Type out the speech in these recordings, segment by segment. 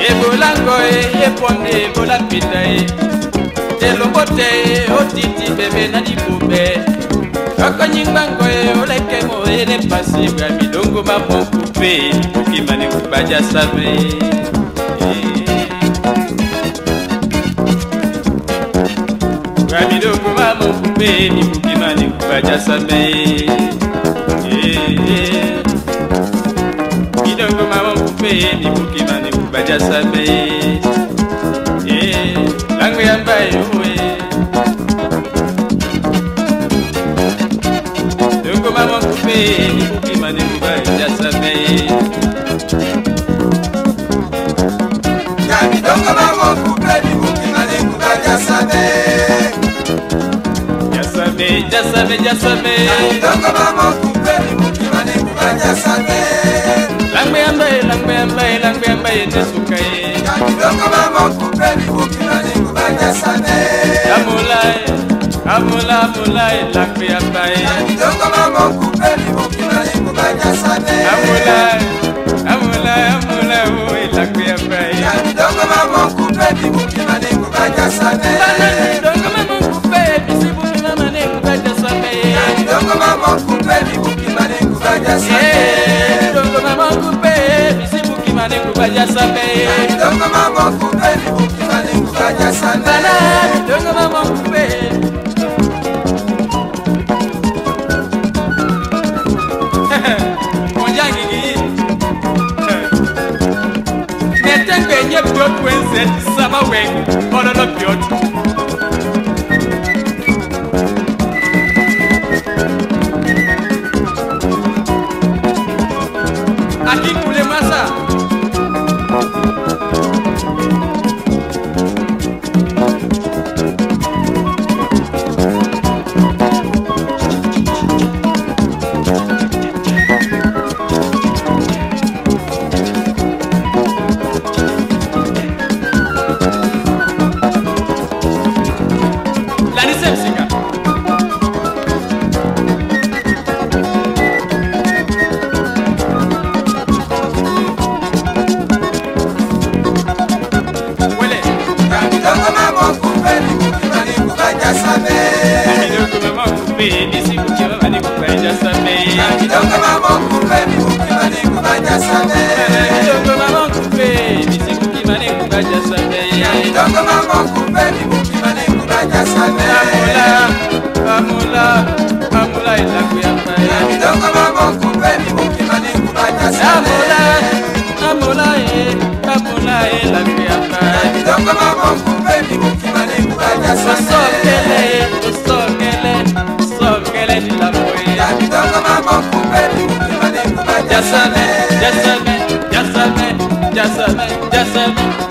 Ebolango eponde bolapita Telobote otiti bebe na dibube Okonyimbango oleke mo ele pasi bwa midongo mamon coupe Ukimane kubaja sabe Bwa midongo mamon coupe Ukimane kubaja sabe Midongo mamon coupe Ukimane kubaja sabe Langu yambaye uwe Dongo mama kupe Ukimane kubaja sabe Kami dongo mama kupe Ukimane kubaja sabe Jasabe, jasabe, jasabe Kami dongo mama kupe Ukimane kubaja sabe Langu yambaye, langu yambaye, langu yambaye nesukaye Kami dongo mama kupe Ukimane kubaja sabe Amulai, amula, amulai, langu yambaye Kami dongo mama kupe Ukimane kubaja sabe Amulai, amulai, amulai, uwe langu yambaye Kami dongo mama kupe Ukimane kubaja sabe Dongo mama kupe Bisibu kimamane kubaja sabe Kami dongo mama kupe Ukimane kubaja sabe Dongo mama kupe Bisibu kimane kubaja sabe Dongo mama kupe Ukimane kubaja sabe Dongo mama kupe Monjangi gi Netengbe nye biot wense Sama weng Ono no biot Aki kule masa Lani semsinga Wele Kami dongo mama kupe Ukimane kubaja sabe Midongo mama kupe Bisibu kimamane kubaja sabe Kami dongo mama kupe Ukimane kubaja sabe Midongo mama kupe Bisibu kimamane kubaja sabe Dongo mama kupe Ukimane kubaja sabe Amula, amula ilangu yambaye Kami dongo mama kupe Ukimane kubaja sabe Amula ilangu yambaye Kami dongo mama kupe Ukimane kubaja sabe Sokele nilamoye Kami dongo mama kupe Ukimane kubaja sabe Jasame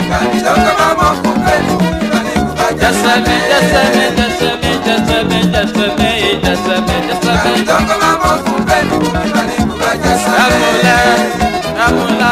Kami dongo mama kupe Ukimane kubaja sabe Kami dongo mama kupe Ukimane kubaja sabe Amula